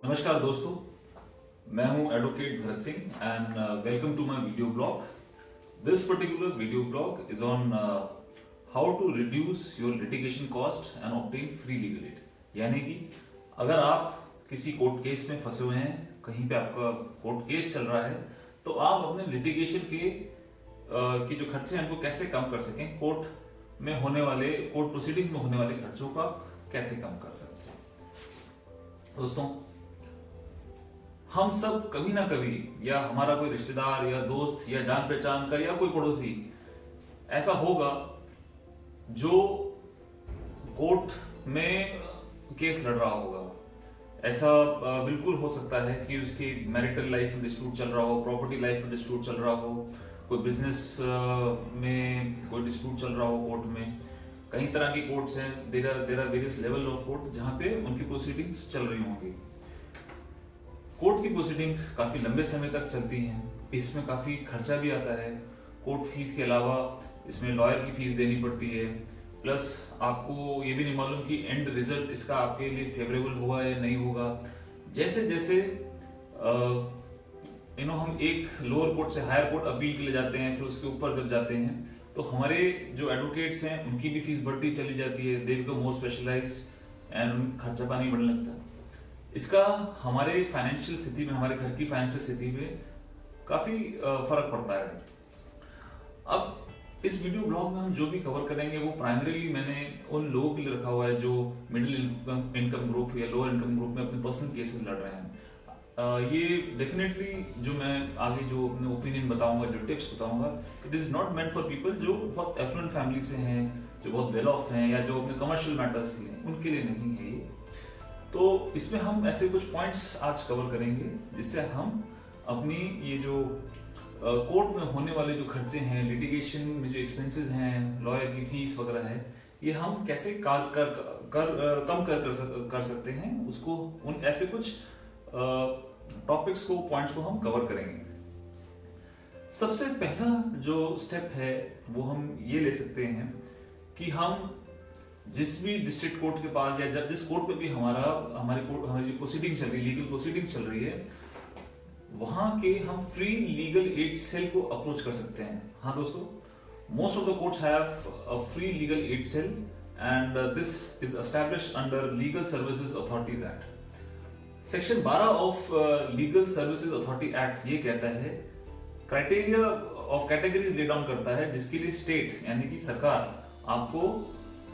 नमस्कार दोस्तों, मैं हूं advocate Bharat Singh and welcome to my video blog. This particular video blog is on how to reduce your litigation cost and obtain free legal aid. यानी कि अगर आप किसी कोर्ट केस में फंसे हुए हैं, कहीं पे आपका कोर्ट केस चल रहा है, तो आप अपने लिटिगेशन की जो खर्चे हैं उनको कैसे कम कर सकें, कोर्ट प्रोसीडिंग्स में होने वाले खर्चों का कैसे कम कर सकते हैं। दोस्तों, हम सब कभी ना कभी, या हमारा कोई रिश्तेदार या दोस्त या जान पहचान का या कोई पड़ोसी ऐसा होगा जो कोर्ट में केस लड़ रहा होगा। ऐसा बिल्कुल हो सकता है कि उसकी मैरिटल लाइफ में डिस्प्यूट चल रहा हो, प्रॉपर्टी लाइफ में डिस्प्यूट चल रहा हो, कोई बिजनेस में कोई डिस्प्यूट चल रहा हो कोर्ट में। कई तरह की कोर्ट्स हैं, there are various level of court जहां पे उनकी प्रोसीडिंग्स चल रही होंगी। कोर्ट की प्रोसीडिंग्स काफी लंबे समय तक चलती हैं, इसमें काफी खर्चा भी आता है। कोर्ट फीस के अलावा इसमें लॉयर की फीस देनी पड़ती है, प्लस आपको ये भी नहीं मालूम कि एंड रिजल्ट इसका आपके लिए फेवरेबल होगा या नहीं होगा। जैसे जैसे हम एक लोअर कोर्ट से हायर कोर्ट अपील के लिए जाते हैं, फिर उसके ऊपर जब जाते हैं तो हमारे जो एडवोकेट्स हैं उनकी भी फीस बढ़ती चली जाती है, they become more specialised and खर्चा पानी बढ़ने लगता है। इसका हमारे फाइनेंशियल स्थिति में, हमारे घर की फाइनेंशियल स्थिति में काफी फर्क पड़ता है। अब इस वीडियो ब्लॉग में हम जो भी कवर करेंगे वो प्राइमरीली मैंने उन लोगों के लिए रखा हुआ है जो मिडिल इनकम ग्रुप या लोअर इनकम ग्रुप में अपने पर्सनल केसेस लड़ रहे हैं। ये डेफिनेटली जो मैं आगे जो अपने ओपिनियन बताऊंगा, जो टिप्स बताऊंगा, it is not meant for people जो बहुत एफ्लुएंट फैमिली से हैं, जो बहुत वेल ऑफ हैं, या जो अपने कमर्शियल मैटर्स के लिए, उनके लिए नहीं है ये। तो इसमें हम ऐसे कुछ पॉइंट्स आज कवर करेंगे जिससे हम अपनी ये जो कोर्ट में होने वाले जो खर्चे हैं, लिटिगेशन में जो एक्सपेंसेस हैं, लॉयर की फीस वगैरह है, ये हम कैसे कम कर सकते हैं उसको। उन ऐसे कुछ टॉपिक्स को, पॉइंट्स को हम कवर करेंगे। सबसे पहला जो स्टेप है वो हम ये ले सकते हैं कि हम जिस भी डिस्ट्रिक्ट कोर्ट के पास, या जिस कोर्ट में भी हमारी जो प्रोसीडिंग चल रही है, लीगल प्रोसीडिंग चल रही है, वहां के हम फ्री लीगल एड सेल को अप्रोच कर सकते हैं। हाँ दोस्तों, most of the courts have a free legal aid cell and this is established under legal services authorities act. Section 12 of legal services authority act ये कहता है, criteria of categories lay down करता है जिसके लिए स्टेट यानी कि सरकार आपको,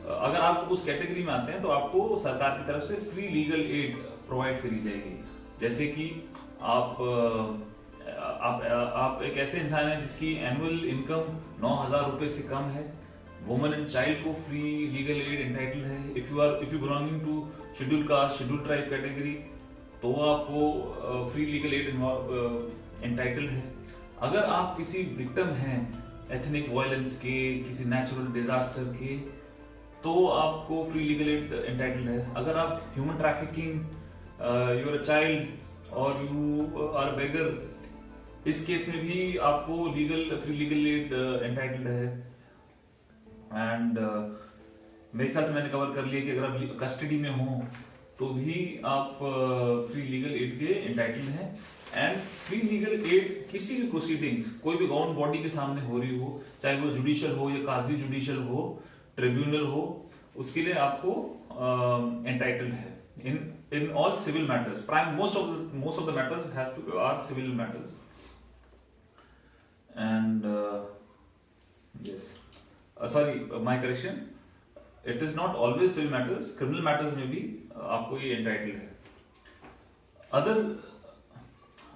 अगर आप उस कैटेगरी में आते हैं तो आपको सरकार की तरफ से फ्री लीगल एड प्रोवाइड करी जाएगी। जैसे कि आप एक ऐसे इंसान हैं जिसकी एनुअल इनकम 9,000 रुपए से कम है, वुमेन एंड चाइल्ड को फ्री लीगल एड एंटाइटल्ड है। If you belonging to schedule caste, schedule tribe category, तो आपको फ्री लीगल एड एंटाइटल्ड है। अगर आप किसी विक्टिम हैं एथनिक वायलेंस के, किसी नेचुरल डिजास्टर के, तो आपको फ्री लीगल एड एंटाइटल्ड है। अगर आप human trafficking, you are a child और यू आर अ बेगर, इस केस में भी आपको फ्री लीगल एड एंटाइटल्ड है। एंड मेरे ख्याल से मैंने कवर कर लिया कि अगर आप कस्टडी में हो तो भी आप फ्री लीगल एड के एंटाइटल्ड हैं। एंड फ्री लीगल एड किसी भी प्रोसीडिंग्स, कोई भी गवर्नमेंट बॉडी के सामने हो रही हो, चाहे वो जुडिशियल हो या काजी जुडिशियल हो, ट्रिब्यूनल हो, उसके लिए आपको एंटाइटल्ड है in all civil matters. Most of the matters are civil matters. And yes, sorry, my correction, it is not always civil matters, criminal matters में भी आपको ये entitled है।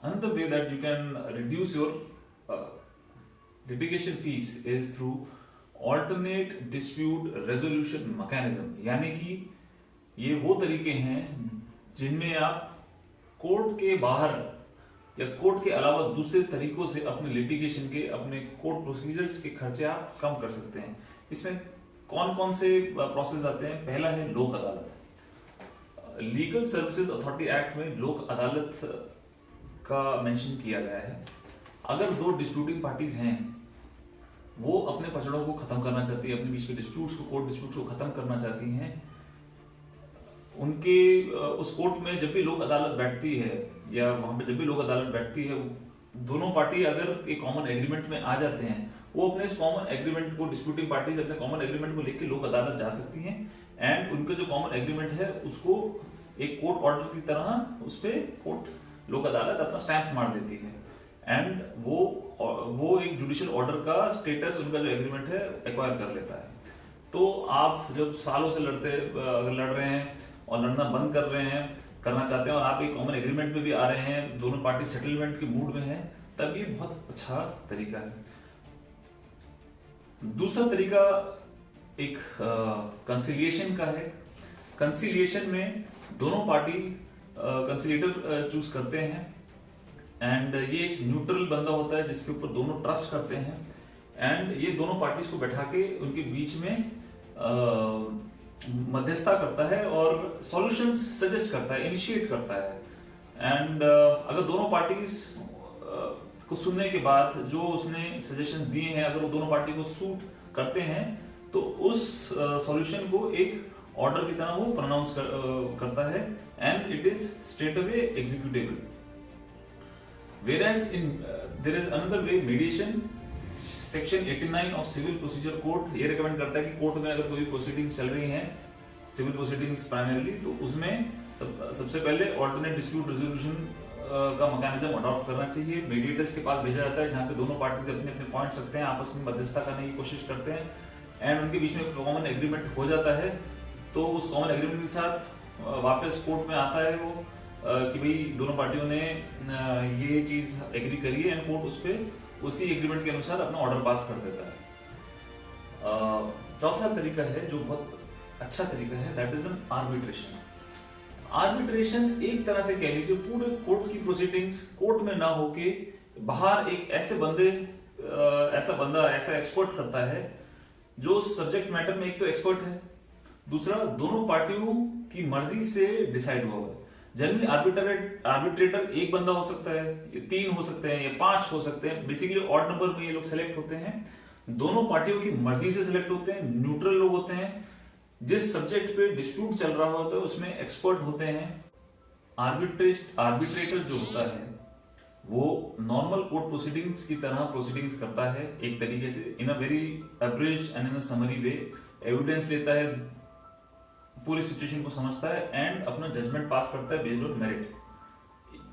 Another way that you can reduce your litigation fees is through alternate dispute resolution mechanism। यानी कि ये वो तरीके हैं जिनमें आप कोर्ट के बाहर या कोर्ट के अलावा दूसरे तरीकों से अपने लिटिगेशन के, अपने कोर्ट प्रोसीजर्स के खर्चे आप कम कर सकते हैं। इसमें कौन कौन से प्रोसेस आते हैं? पहला है लोक अदालत। लीगल सर्विसेज अथॉरिटी एक्ट में लोक अदालत का मेंशन किया गया है। अगर दो डिस्प्यूटिंग पार्टीज हैं, वो अपने पचड़ों को खत्म करना चाहती है, अपने बीच के डिस्प्यूट्स को, कोर्ट डिस्प्यूट्स को खत्म करना चाहती हैं, उनके उस कोर्ट में जब भी लोक अदालत बैठती है या वहां पे जब भी लोक अदालत बैठती है, दोनों पार्टी अगर एक कॉमन एग्रीमेंट में आ जाते हैं, वो अपने इस कॉमन एग्रीमेंट को, डिस्प्यूटिंग पार्टीज अपने कॉमन एग्रीमेंट को लेकर लोक अदालत जा सकती हैं एंड उनका जो कॉमन एग्रीमेंट है उसको एक कोर्ट ऑर्डर की तरह उस पे कोर्ट लोक अदालत अपना स्टैंप मार देती है एंड वो एक जुडिशियल ऑर्डर का स्टेटस उनका जो एग्रीमेंट है एक्वायर कर लेता है। तो आप जब सालों से लड़ रहे हैं और लड़ना बंद करना चाहते हैं और आप एक कॉमन एग्रीमेंट में भी आ रहे हैं, दोनों पार्टी सेटलमेंट के मूड में हैं, तब ये बहुत अच्छा तरीका है। दूसरा तरीका एक कंसिलिएशन का है। कंसिलिएशन में दोनों पार्टी कंसिलिएटर चूज करते हैं एंड ये एक न्यूट्रल बंदा होता है जिसके ऊपर दोनों ट्रस्ट करते हैं एंड ये दोनों पार्टीज को बैठा के उनके बीच में मध्यस्थता करता है और सॉल्यूशंस सजेस्ट करता है, इनिशिएट करता है एंड अगर दोनों पार्टीज को सुनने के बाद जो उसने सजेशन दिए हैं अगर वो दोनों पार्टी को सूट करते हैं तो उस सॉल्यूशन को एक ऑर्डर की तरह वो प्रोनाउंस करता है and it is straight away executable. Whereas there is another way, mediation, section 89 of civil procedure code ये रिकमेंड करता है कि कोर्ट में अगर कोई प्रोसीडिंग्स चल रही हैं, सिविल प्रोसीडिंग्स प्राइमरीली, तो उसमें सबसे पहले ऑल्टरनेट डिस्प्यूट रेजोल्यूशन का मैकेनिज्म अडॉप्ट करना चाहिए। मीडिएटर्स के पास भेजा जाता है जहां पे दोनों पार्टीज अपने अपने पॉइंट्स रखते हैं, आपस में मध्यस्थता करने की कोशिश करते हैं एंड उनके बीच में कॉमन एग्रीमेंट हो जाता है। तो उस कॉमन एग्रीमेंट के साथ वापस कोर्ट में आता है वो कि भाई दोनों पार्टियों ने ये चीज एग्री करी है एंड कोर्ट उस पर उसी एग्रीमेंट के अनुसार अपना ऑर्डर पास कर देता है। चौथा तरीका है जो बहुत अच्छा तरीका है, that is an arbitration. Arbitration एक तरह से कह लीजिए पूरे कोर्ट की प्रोसीडिंग्स कोर्ट में ना होके बाहर एक ऐसा बंदा ऐसा एक्सपर्ट करता है जो सब्जेक्ट मैटर में एक तो एक्सपर्ट है, दूसरा दोनों पार्टियों की मर्जी से डिसाइड हुआ है। जनरली आर्बिट्रेटर एक बंदा हो सकता है, ये 3 हो सकते हैं, ये 5 हो सकते हैं। बेसिकली ऑड नंबर में ये लोग सेलेक्ट होते हैं, दोनों पार्टियों की मर्जी से सिलेक्ट होते हैं, न्यूट्रल लोग होते हैं, जिस सब्जेक्ट पे डिस्प्यूट चल रहा होता है उसमें एक्सपर्ट होते हैं। आर्बिट्रेटर जो होता है वो नॉर्मल कोर्ट प्रोसीडिंग्स की तरह प्रोसीडिंग्स करता है एक तरीके से, in a very abridged and in a summary way. Evidence लेता है, पूरी सिचुएशन को समझता है एंड अपना जजमेंट पास करता है based on merit.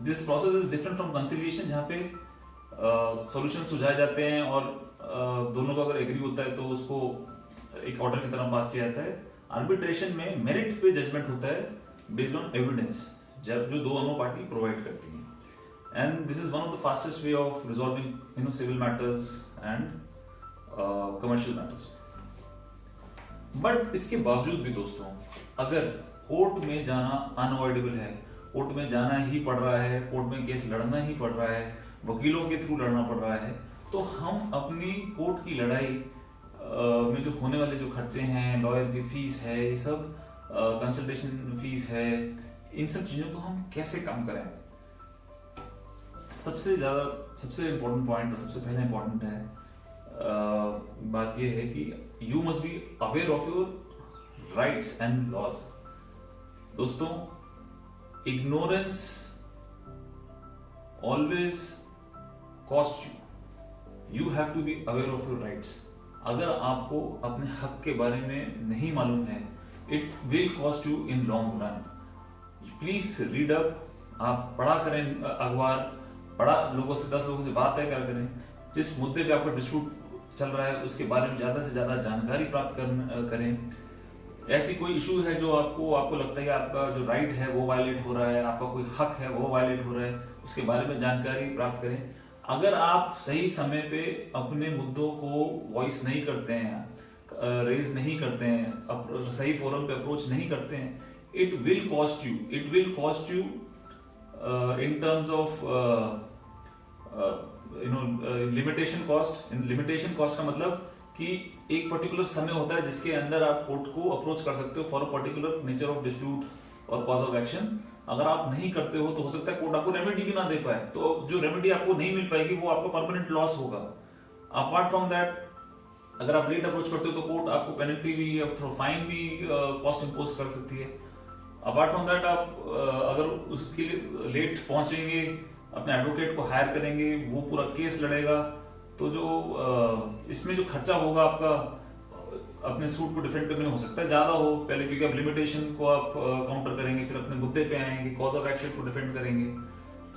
This process is different from conciliation जहां पे सॉल्यूशन सुझाए जाते हैं और दोनों का अगर एग्री होता है तो उसको एक ऑर्डर की तरह पास किया जाता है। आर्बिट्रेशन में मेरिट पे जजमेंट होता है बेस्ड ऑन एविडेंस जो दोनों पार्टी प्रोवाइड करती है and this is one of the fastest way of resolving civil matters and commercial matters. But इसके बावजूद भी दोस्तों अगर कोर्ट में जाना अनअवॉइडेबल है, कोर्ट में जाना ही पड़ रहा है, कोर्ट में केस लड़ना ही पड़ रहा है, वकीलों के थ्रू लड़ना पड़ रहा है, तो हम अपनी कोर्ट की लड़ाई में जो होने वाले जो खर्चे हैं, लॉयर की फीस है, ये सब कंसल्टेशन फीस है, इन सब चीजों को हम कैसे कम करें। सबसे इम्पोर्टेंट पॉइंट और सबसे पहले इम्पोर्टेंट है बात यह है कि you must be aware of your rights and laws. दोस्तों, ignorance always cost you have to be aware of your rights. अगर आपको अपने हक के बारे में नहीं मालूम है, it will cost you in long run. Please read up, आप पढ़ा करें अखबार, लोगों से 10 लोगों से बात तय करें, जिस मुद्दे पे आपका डिस्प्यूट चल रहा है उसके बारे में ज्यादा से ज्यादा जानकारी प्राप्त करें। ऐसी कोई इशू है जो आपको लगता है कि आपका जो राइट है वो वायलेट हो रहा है, आपका कोई हक है वो वायलेट हो रहा है, उसके बारे में जानकारी प्राप्त करें। अगर आप सही समय पे अपने मुद्दों को वॉइस नहीं करते हैं, रेज नहीं करते हैं, सही फोरम पे अप्रोच नहीं करते हैं, it will cost you in terms of limitation cost का मतलब कि एक पर्टिकुलर समय होता है जिसके अंदर आप कोर्ट को अप्रोच कर सकते हो for a particular nature of dispute और कॉज ऑफ एक्शन। अगर आप नहीं करते हो तो हो सकता है कोर्ट आपको रेमेडी भी ना दे पाए, तो जो रेमेडी आपको नहीं मिल पाएगी वो आपको परमानेंट लॉस होगा। अपार्ट फ्रॉम दैट, अगर आप लेट अप्रोच करते हो तो कोर्ट आपको पेनल्टी भी या फाइन भी कॉस्ट इंपोज कर सकती है। अपार्ट फ्रॉम दैट आप अगर उसके लिए लेट पहुंचेंगे, अपने एडवोकेट को हायर करेंगे, वो पूरा केस लड़ेगा, तो जो इसमें जो खर्चा होगा आपका अपने सूट को डिफेंड करने में हो सकता है ज्यादा हो पहले, क्योंकि आप लिमिटेशन को आप काउंटर करेंगे, फिर अपने मुद्दे पे आएंगे, कॉज ऑफ एक्शन को डिफेंड करेंगे।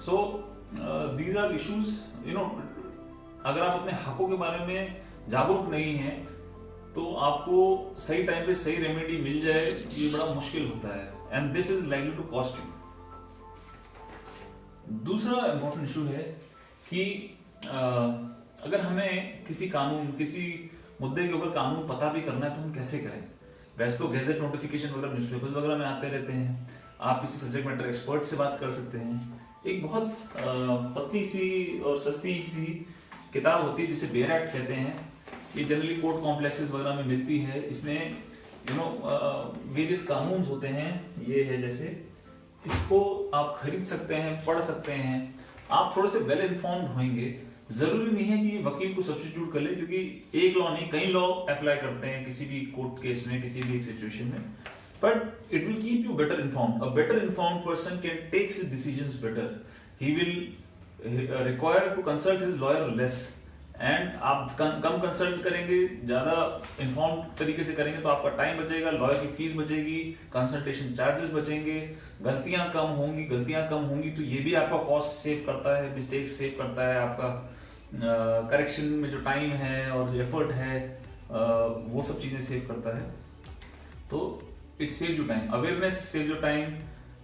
सो दीज आर इश्यूज, अगर आप अपने हकों के बारे में जागरूक नहीं हैं तो आपको सही टाइम पे सही रेमेडी मिल जाए ये बड़ा मुश्किल होता है, and this is likely to cost you. दूसरा इंपॉर्टेंट इशू है कि अगर हमें किसी मुद्दे के ऊपर कानून पता भी करना है तो हम कैसे करें। वैसे तो गैजेट नोटिफिकेशन वगैरह न्यूज़पेपर्स वगैरह में आते रहते हैं, आप किसी सब्जेक्ट मैटर एक्सपर्ट से बात कर सकते हैं। एक बहुत पतली सी और सस्ती सी किताब होती है जिसे बेयर एक्ट कहते हैं, ये जनरली कोर्ट कॉम्प्लेक्सेस वगैरह में मिलती है। इसमें वेरियस कानून होते हैं, ये है जैसे, इसको आप खरीद सकते हैं, पढ़ सकते हैं, आप थोड़े से वेल इन्फॉर्म्ड होंगे। जरूरी नहीं है कि ये वकील को सब्स्टिट्यूट कर ले, क्योंकि एक लॉ नहीं कई लॉ अप्लाई करते हैं किसी भी कोर्ट केस में, किसी भी एक सिचुएशन में, but it will keep you better informed. A better informed person can take his decisions better, he will require to consult his lawyer less, and आप कम कंसल्ट करेंगे, ज्यादा इन्फॉर्म तरीके से करेंगे तो आपका टाइम बचेगा, लॉयर की फीस बचेगी, कंसल्टेशन चार्जेस बचेंगे, गलतियां कम होंगी तो ये भी आपका कॉस्ट सेव करता है, मिस्टेक सेव करता है, आपका करेक्शन में जो टाइम है और जो एफर्ट है वो सब चीजें सेव करता है। तो it save you time, awareness save your time,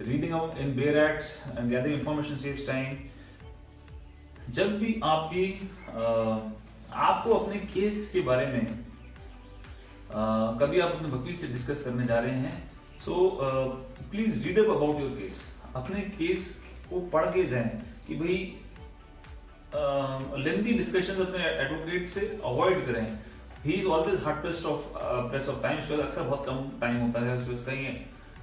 reading out in bare acts and gathering information saves time. जब भी आपको अपने केस के बारे में कभी आप अपने वकील से डिस्कस करने जा रहे हैं, सो please read up about your case. अपने केस को पढ़ के जाएं कि भाई लेंथी डिस्कशंस अपने एडवोकेट से अवॉइड करें। He is always hard pressed of time, उसके पास अक्सर बहुत कम टाइम होता है, उसके पास कई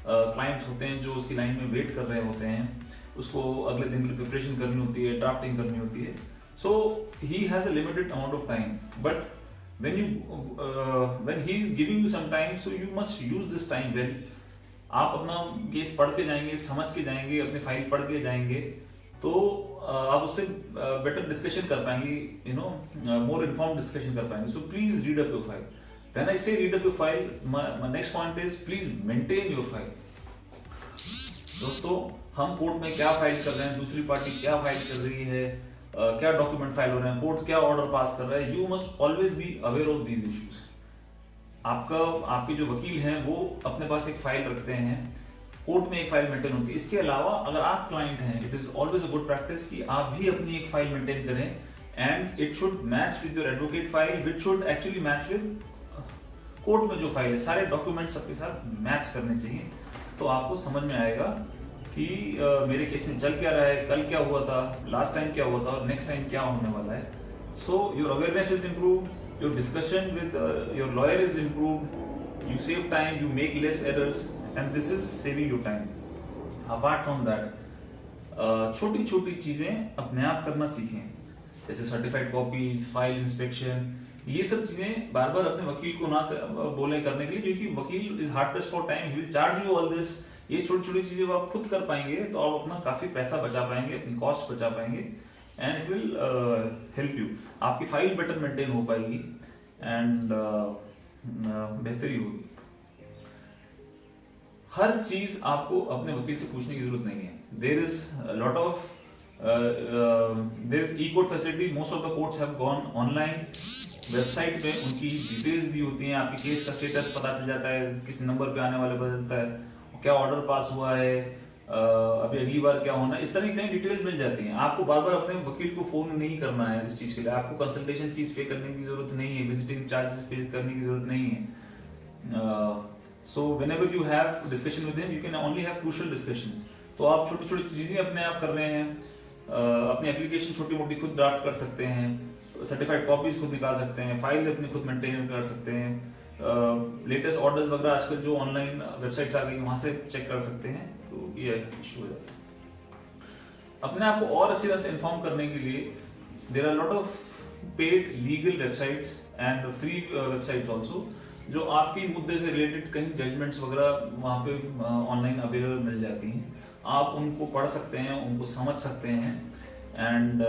क्लाइंट्स होते हैं जो उसकी लाइन में वेट कर रहे होते हैं, उसको अगले दिन की प्रिपरेशन करनी होती है, ड्राफ्टिंग करनी होती है, so he has a limited amount of time, but when he is giving you some time, so you must use this time well। आप अपना केस पढ़ के जाएंगे, समझ के जाएंगे, अपने फाइल पढ़ के जाएंगे, तो आप उससे बेटर डिस्कशन कर पाएंगे, मोर इन्फॉर्म्ड डिस्कशन कर पाएंगे। So please read up your file. When I say read up your file, my next point is please maintain your file. दोस्तों, हम कोर्ट में क्या फाइल कर रहे हैं, दूसरी पार्टी क्या फाइल कर रही है, क्या डॉक्यूमेंट फाइल हो रहे हैं, कोर्ट क्या ऑर्डर पास कर रहा है, you must always be aware of these issues. आपके जो वकील हैं वो अपने पास एक फाइल रखते हैं, कोर्ट में एक फाइल मेंटेन होती है। इसके अलावा अगर आप क्लाइंट हैं, it is always a good practice कि आप भी अपनी एक फाइल मेंटेन करें, and it should match with your advocate file, which should actually match with court में जो फाइल है। सारे डॉक्यूमेंट्स सबके साथ मैच करने चाहिए, तो आपको समझ में आएगा कि मेरे केस में चल क्या रहा है, कल क्या हुआ था, लास्ट टाइम क्या हुआ था और नेक्स्ट टाइम क्या होने वाला है। So your awareness is improved, your discussion with your lawyer is improved, you save time, you make less errors, and this is saving your time. Apart from that, छोटी छोटी चीजें अपने आप करना सीखें, जैसे सर्टिफाइड कॉपीज, फाइल इंस्पेक्शन, ये सब चीजें बार बार अपने वकील को ना बोले करने के लिए, क्योंकि वकील is hard pressed for time, he will charge you all this. ये छोटी छोटी चीजें आप खुद कर पाएंगे तो आप अपना काफी पैसा बचा पाएंगे, अपनी कॉस्ट बचा पाएंगे, and it will help you. आपकी फाइल बेटर मेंटेन हो पाएगी एंड बेहतरी होगी। हर चीज आपको अपने वकील से पूछने की जरूरत नहीं है। There is e court facility, most of the courts have gone online. Website में उनकी डिटेल्स दी होती हैं, आपके केस का स्टेटस पता चल जाता है, किस नंबर पे आने वाले बदलता है, क्या ऑर्डर पास हुआ है, अभी अगली बार क्या होना है, इस तरह की कई डिटेल्स मिल जाती हैं। आपको बार बार अपने वकील को फोन नहीं करना है इस चीज के लिए, आपको कंसल्टेशन फीस पे करने की जरूरत नहीं है, विजिटिंग चार्जेस पे करने की जरूरत नहीं है। So whenever you have discussion with him, you can only have crucial discussion. तो आप छोटी छोटी चीजें अपने आप कर रहे हैं, अपनी एप्लीकेशन छोटी मोटी खुद ड्राफ्ट कर सकते हैं, सर्टिफाइड कॉपीज खुद निकाल सकते हैं, फाइल अपनी खुद मेंटेन कर सकते हैं, लेटेस्ट ऑर्डर्स वगैरह आजकल जो ऑनलाइन वेबसाइट्स आ गई वहां से चेक कर सकते हैं। तो ये इशू हो जाता है। अपने आप को और अच्छी तरह से इन्फॉर्म करने के लिए there are lot of paid legal websites and free websites also. जो आपकी मुद्दे से रिलेटेड कहीं जजमेंट्स वगैरह वहाँ पे ऑनलाइन अवेलेबल मिल जाती हैं, आप उनको पढ़ सकते हैं, उनको समझ सकते हैं, and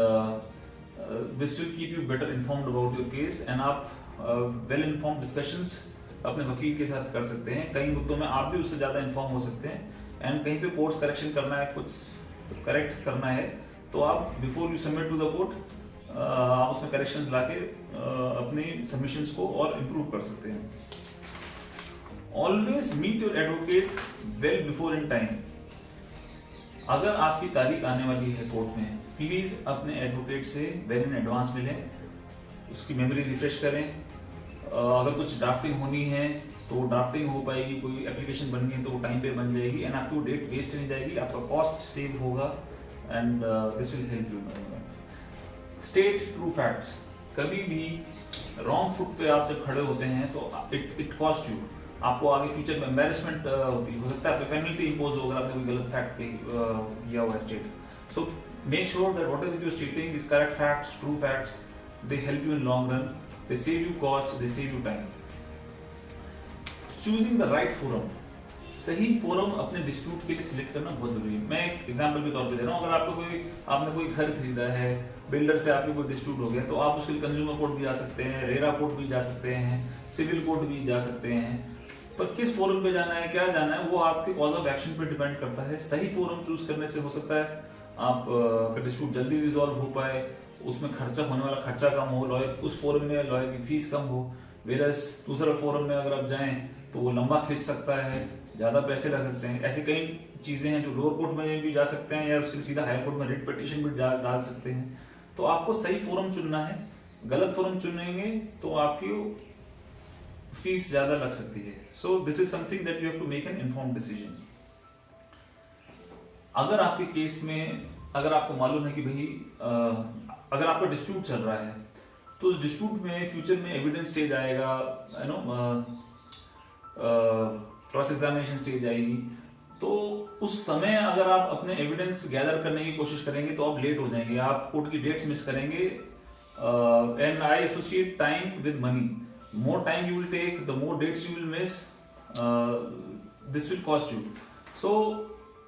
this will keep you better informed about your case, and आप वेल इन्फॉर्म्ड डिस्कशंस अपने वकील के साथ कर सकते हैं। कई मुद्दों में आप भी उससे ज़्यादा इन्फॉर्म हो सकते हैं, एंड कहीं पे कोर्स करेक्शन करना है, कुछ करेक्ट करना है, तो आप before you submit to the court आप उसमें करेक्शंस लाके अपने सबमिशंस को और इम्प्रूव कर सकते हैं। Always meet your advocate well before in time. अगर आपकी तारीख आने वाली है कोर्ट में, प्लीज अपने एडवोकेट से वेल इन एडवांस मिलें, उसकी मेमोरी रिफ्रेश करें। अगर कुछ ड्राफ्टिंग होनी है तो ड्राफ्टिंग हो पाएगी, कोई एप्लीकेशन बननी है तो वो टाइम पे बन जाएगी, एंड आपकी डेट वेस्ट नहीं जाएगी, आपका कॉस्ट सेव होगा, and this will help you. State true facts. कभी भी रॉन्ग फुट पे आप जब खड़े होते हैं तो इट कॉस्ट यू, आपको आगे फ्यूचर में एम्बेरसमेंट होती हो सकता है, पेनल्टी इंपोज हो अगर आपने कोई गलत फैक्ट पे किया हुआ state. So make sure that what ever you स्टेटिंग is correct facts, true facts. They help you in long run, they save you cost, they save you time. Choosing the right forum. सही forum अपने dispute के लिए select करना बहुत जरूरी है। मैं एक एग्जांपल के तौर पे दे रहा हूँ, अगर आपने कोई घर खरीदा है, बिल्डर से आपके कोई डिस्प्यूट हो गया, तो आप उसके लिए कंज्यूमर कोर्ट भी जा सकते हैं, रेरा कोर्ट भी जा सकते हैं, सिविल कोर्ट भी जा सकते हैं। पर किस फोरम पे जाना है, क्या जाना है, वो आपके कॉज ऑफ एक्शन पे डिपेंड करता है। सही फोरम चूज करने से हो सकता है आप का डिस्प्यूट जल्दी रिजॉल्व हो पाए, उसमें खर्चा होने वाला खर्चा कम हो, लॉयर उस फोरम में लॉयर की फीस कम हो। वेरस दूसरा फोरम में अगर आप जाएं तो वो लंबा खींच सकता है, ज्यादा पैसे लग सकते हैं। ऐसी कई चीजें हैं जो लोअर कोर्ट में भी जा सकते हैं, या उसके सीधा हाई कोर्ट में रिट पिटीशन भी डाल सकते हैं। तो आपको सही फोरम चुनना है। गलत फोरम चुनेंगे तो आपकी फीस ज्यादा लग सकती है। So this is something that you have to make an informed decision. अगर आपके केस में अगर आपको मालूम है कि भाई अगर आपका डिस्प्यूट चल रहा है, तो उस डिस्प्यूट में फ्यूचर में एविडेंस स्टेज आएगा, you know cross examination stage आएगी, तो उस समय अगर आप अपने एविडेंस गैदर करने की कोशिश करेंगे तो आप लेट हो जाएंगे, आप कोर्ट की डेट्स मिस करेंगे। And I associate time with money. More time you will take, the more dates you will miss, this will cost you. So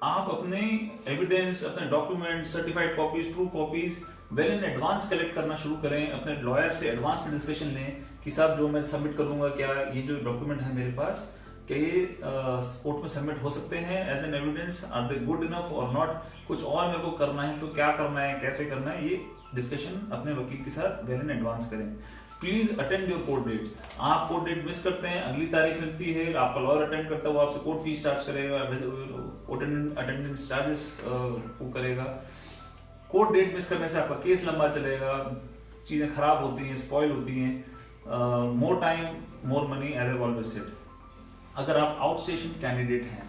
आप अपने एविडेंस, अपने document, certified copies, true copies well in advance collect करना शुरू करें। अपने lawyer से advance में discussion लें कि साहब जो मैं सबमिट करूंगा, क्या ये जो डॉक्यूमेंट है मेरे पास, क्या ये कोर्ट में सबमिट हो सकते हैं as an evidence, are they good enough और नॉट, कुछ और मेरे को करना है तो क्या करना है, कैसे करना है, ये डिस्कशन अपने वकील के साथ वेल इन एडवांस करें। Please attend your court dates. आप कोर्ट डेट मिस करते हैं, अगली तारीख मिलती है, आपका लॉयर अटेंड करता है, वो आपसे कोर्ट फीस चार्ज करेगा, अटेंडेंस चार्जेस वो करेगा। कोर्ट डेट मिस करने से आपका केस लंबा चलेगा, चीजें खराब होती हैं, स्पॉइल होती हैं। More time more money, as I always said. अगर आप आउटस्टेशन कैंडिडेट हैं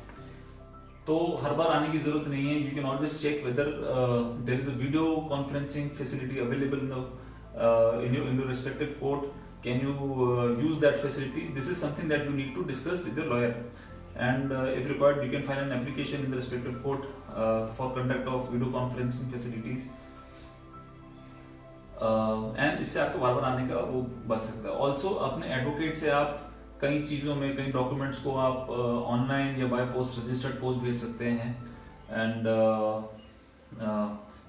तो हर बार आने की जरूरत नहीं है। You can always check whether there is a video conferencing facility available in your respective court. Can you use that facility? This is something that you need to discuss with your lawyer, and if required you can file an application in the respective court for conduct of video conferencing facilities, and इससे आपको बार बार आने का वो बच सकता है। Also अपने advocate से आप कई चीज़ों में, कई डॉक्यूमेंट्स को आप ऑनलाइन या बाय पोस्ट, रजिस्टर्ड पोस्ट भेज सकते हैं, एंड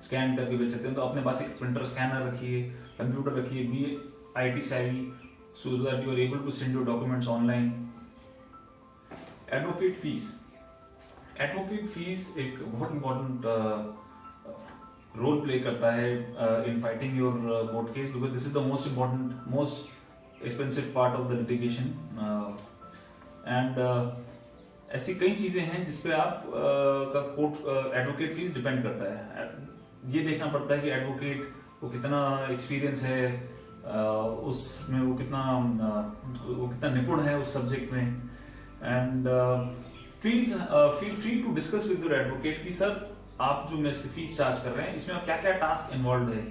स्कैन करके भेज सकते हैं। तो अपने पास एक प्रिंटर, स्कैनर रखिए, कंप्यूटर रखिए, B IT savvy so that you are able to send your documents online. Advocate fees. Advocate fees एक बहुत इंपॉर्टेंट रोल प्ले करता है in fighting your court case, because this is the most important, most expensive part of the litigation. And ऐसी कई चीजें हैं जिसपे आप का कोर्ट एडवोकेट फीस डिपेंड करता है। ये देखना पड़ता है कि एडवोकेट को कितना एक्सपीरियंस है, उसमें वो कितना निपुण है उस सब्जेक्ट में। And please feel free to discuss with your advocate कि सर आप जो मेरे से फीस चार्ज कर रहे हैं, इसमें आप क्या क्या टास्क इन्वॉल्व है,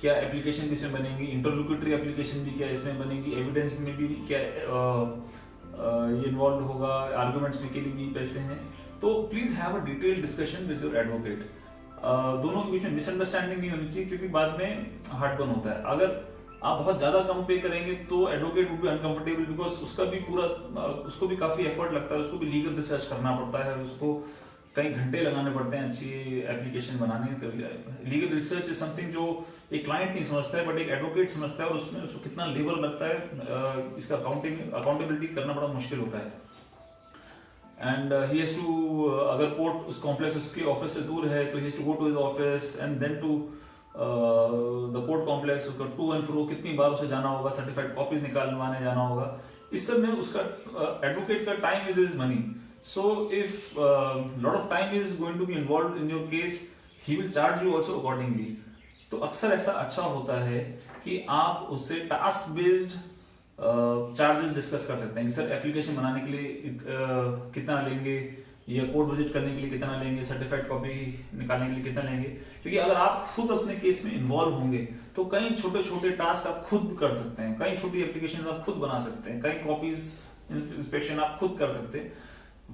क्या एप्लीकेशन भी इसमें बनेगी, इंटरलोक्यूटरी एप्लीकेशन भी क्या इसमें बनेगी, एविडेंस में भी क्या ये इन्वॉल्व होगा, आर्गुमेंट्स में के लिए भी पैसे हैं। तो please have a detailed discussion with your advocate. दोनों के बीच में मिसअंडरस्टैंडिंग नहीं होनी चाहिए, क्योंकि बाद में हार्ट बर्न होता है। अगर आप बहुत ज्यादा कम पे करेंगे तो advocate would be uncomfortable, because उसका भी पूरा उसको भी काफी एफर्ट लगता है, उसको भी लीगल रिसर्च करना पड़ता है, उसको कई घंटे लगाने पड़ते हैं अच्छी एप्लीकेशन बनाने के लिए। लीगल रिसर्च इज समथिंग जो एक क्लाइंट नहीं समझता है बट एक एडवोकेट समझता है, और उसमें उसको कितना लेबर लगता है, इसका अकाउंटेबिलिटी करना बड़ा मुश्किल होता है। एंड ही हैज टू, अगर कोर्ट उस कॉम्प्लेक्स उसके ऑफिस से दूर है तो he has to go to his office and then to the court complex, उसका टू एंड फ्रो कितनी बार उसे जाना होगा, सर्टिफाइड कॉपीज निकालवाने जाना होगा। इस सब में उसका एडवोकेट का time is his money. So if lot of time is going to be involved in your case, he will charge you also accordingly. तो अक्सर ऐसा अच्छा होता है कि आप उससे टास्क बेस्ड चार्जेस डिस्कस कर सकते हैं कि सर एप्लीकेशन बनाने के लिए कितना लेंगे, या कोर्ट विजिट करने के लिए कितना लेंगे, सर्टिफाइड कॉपी निकालने के लिए कितना लेंगे। क्योंकि अगर आप खुद अपने केस में इन्वॉल्व होंगे तो कई छोटे छोटे टास्क आप खुद कर सकते हैं, कई छोटी एप्लीकेशन आप खुद बना सकते हैं, कई कॉपीज इंस्पेक्शन आप खुद कर सकते हैं।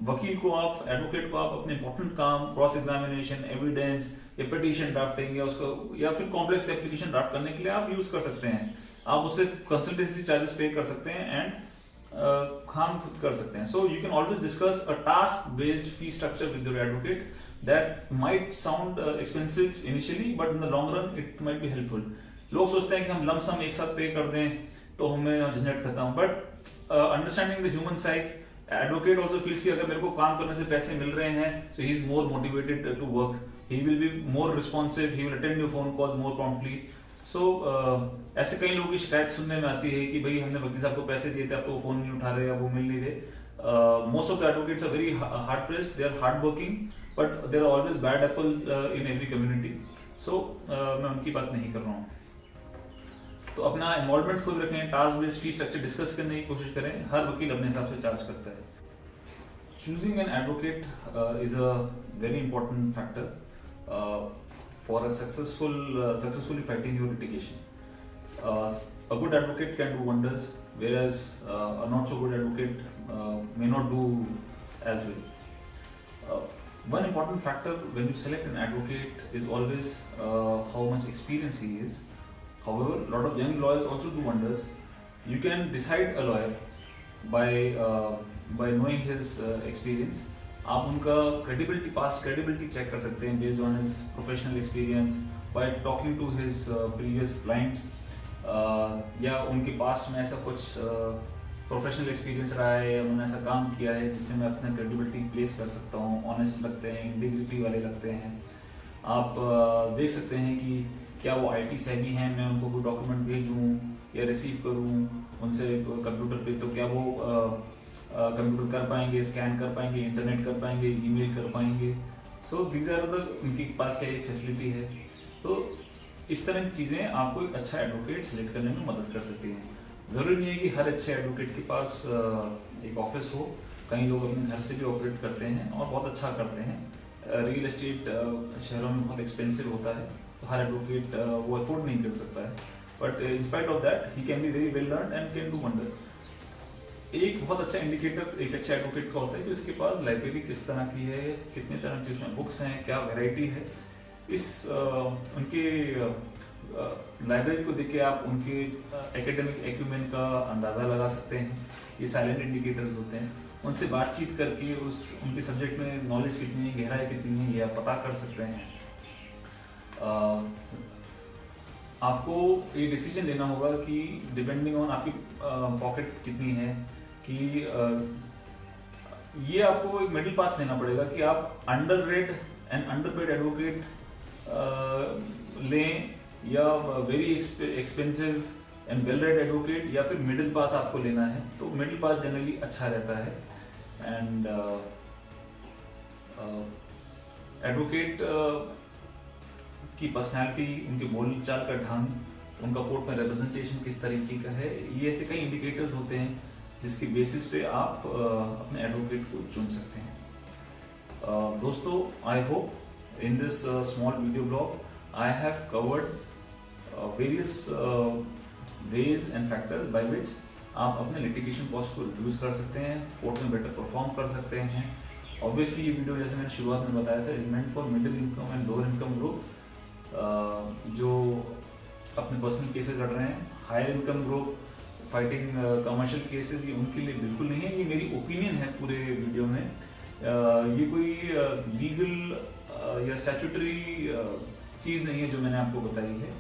वकील को आप, एडवोकेट को आप अपने इंपॉर्टेंट काम, क्रॉस एग्जामिनेशन, एविडेंस या पिटीशन ड्राफ्टिंग या उसको या फिर कॉम्प्लेक्स एप्लीकेशन ड्राफ्ट करने के लिए आप यूज कर सकते हैं। आप उससे कंसल्टेंसी चार्जेस पे कर सकते हैं एंड काम खुद कर सकते हैं। So you can always discuss a task based fee structure with your advocate that might sound expensive initially but in the long run it might be helpful. लोग सोचते हैं कि हम लमसम एक साथ पे कर दें तो हमें झंझट खत्म, but understanding the human psyche, advocate also feels कि अगर मेरे को काम करने से पैसे मिल रहे हैं so he is more motivated to work, he will be more responsive, he will attend your phone calls more promptly. So ऐसे कई लोगों की शिकायत सुनने में आती है कि भाई हमने वकील साहब को पैसे दिए थे, अब तो वो फोन नहीं उठा रहे, अब वो मिल नहीं रहे। Most of the advocates are very hard pressed, they are hard working, but there are always bad apple in every community. So मैं उनकी बात नहीं कर रहा हूँ। तो अपना इन्वॉल्वमेंट खुद रखें, task based fee structure discuss करने की कोशिश करें, हर वकील अपने हिसाब से चार्ज करता है। Choosing an advocate is a very important factor for a successfully fighting your litigation. A good advocate can do wonders, whereas a not so good advocate may not do as well. One important factor when you select an advocate is always how much experience he is. However, a lot of young lawyers also do wonders. You can decide a lawyer by knowing his experience. आप उनका credibility, past credibility check कर सकते हैं based on his professional experience, by talking to his previous clients, या उनके past में ऐसा कुछ प्रोफेशनल एक्सपीरियंस रहा है, उन्होंने ऐसा काम किया है जिसमें मैं अपना क्रेडिबिलिटी प्लेस कर सकता हूँ, ऑनेस्ट लगते हैं, इंटीग्रिटी वाले लगते हैं। आप देख सकते हैं कि क्या वो IT सेवी हैं, मैं उनको कोई डॉक्यूमेंट भेजूँ या रिसीव करूँ उनसे कंप्यूटर पे, तो क्या वो कंप्यूटर कर पाएंगे, स्कैन कर पाएंगे, इंटरनेट कर पाएंगे, ईमेल कर पाएंगे। सो दीज आर द, उनके पास क्या फैसिलिटी है। तो इस तरह की चीज़ें आपको एक अच्छा एडवोकेट सेलेक्ट करने में मदद कर सकती हैं। ज़रूरी नहीं है कि हर अच्छे एडवोकेट के पास एक ऑफिस हो, कई लोग अपने घर से भी ऑपरेट करते हैं और बहुत अच्छा करते हैं। रियल एस्टेट शहरों में बहुत एक्सपेंसिव होता है, तो हर एडवोकेट वो अफोर्ड नहीं कर सकता है, but in spite of that he can be very well learn and can do wonders. एक बहुत अच्छा इंडिकेटर एक अच्छे एडवोकेट का होता है कि उसके पास लाइब्रेरी किस तरह की है, कितने तरह की उसमें बुक्स हैं, क्या वैरायटी है। इस उनके लाइब्रेरी को देख के आप उनके एकेडमिक एक्यूमेंट का अंदाज़ा लगा सकते हैं। ये साइलेंट इंडिकेटर्स होते हैं, उनसे बातचीत करके उनके सब्जेक्ट में नॉलेज कितनी है, गहराई कितनी है, ये आप पता कर सकते हैं। आपको ये डिसीजन लेना होगा कि डिपेंडिंग ऑन आपकी पॉकेट कितनी है, कि ये आपको एक मिडिल पाथ लेना पड़ेगा कि आप अंडररेट एंड अंडरपेड एडवोकेट लें या very expensive and well read advocate, या फिर मिडिल पाथ आपको लेना है। तो मिडिल पाथ जनरली अच्छा रहता है। एंड एडवोकेट की पर्सनैलिटी, उनके बोलचाल का ढंग, उनका कोर्ट में रिप्रेजेंटेशन किस तरीके का है, ये ऐसे कई इंडिकेटर्स होते हैं जिसके बेसिस पे आप अपने एडवोकेट को चुन सकते हैं। दोस्तों, I hope in this small video blog I have covered various ways and factors by which आप अपने लिटिगेशन कॉस्ट को रिड्यूस कर सकते हैं, कोर्ट में बेटर परफॉर्म कर सकते हैं। ऑब्वियसली ये वीडियो, जैसे मैंने शुरुआत में बताया था, is meant for middle income and lower income group जो अपने पर्सनल केसेस लड़ रहे हैं, higher income group fighting commercial cases, ये उनके लिए बिल्कुल नहीं है। ये मेरी ओपिनियन है पूरे वीडियो में। ये कोई लीगल या स्टैट्यूटरी चीज़ नहीं है जो मैंने आपको बताई है।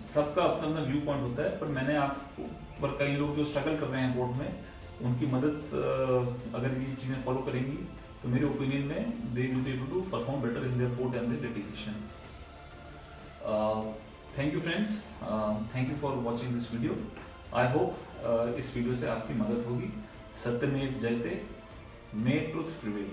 सबका अपना अपना व्यू पॉइंट होता है, पर मैंने आपको, पर कई लोग जो स्ट्रगल कर रहे हैं कोर्ट में, उनकी मदद अगर ये चीज़ें फॉलो करेंगी तो मेरे ओपिनियन में they will be able to perform better in their court and their litigation. Thank you friends, thank you for watching this video. I hope इस वीडियो से आपकी मदद होगी। सत्यमेव जयते, मे ट्रुथ प्रिवेल।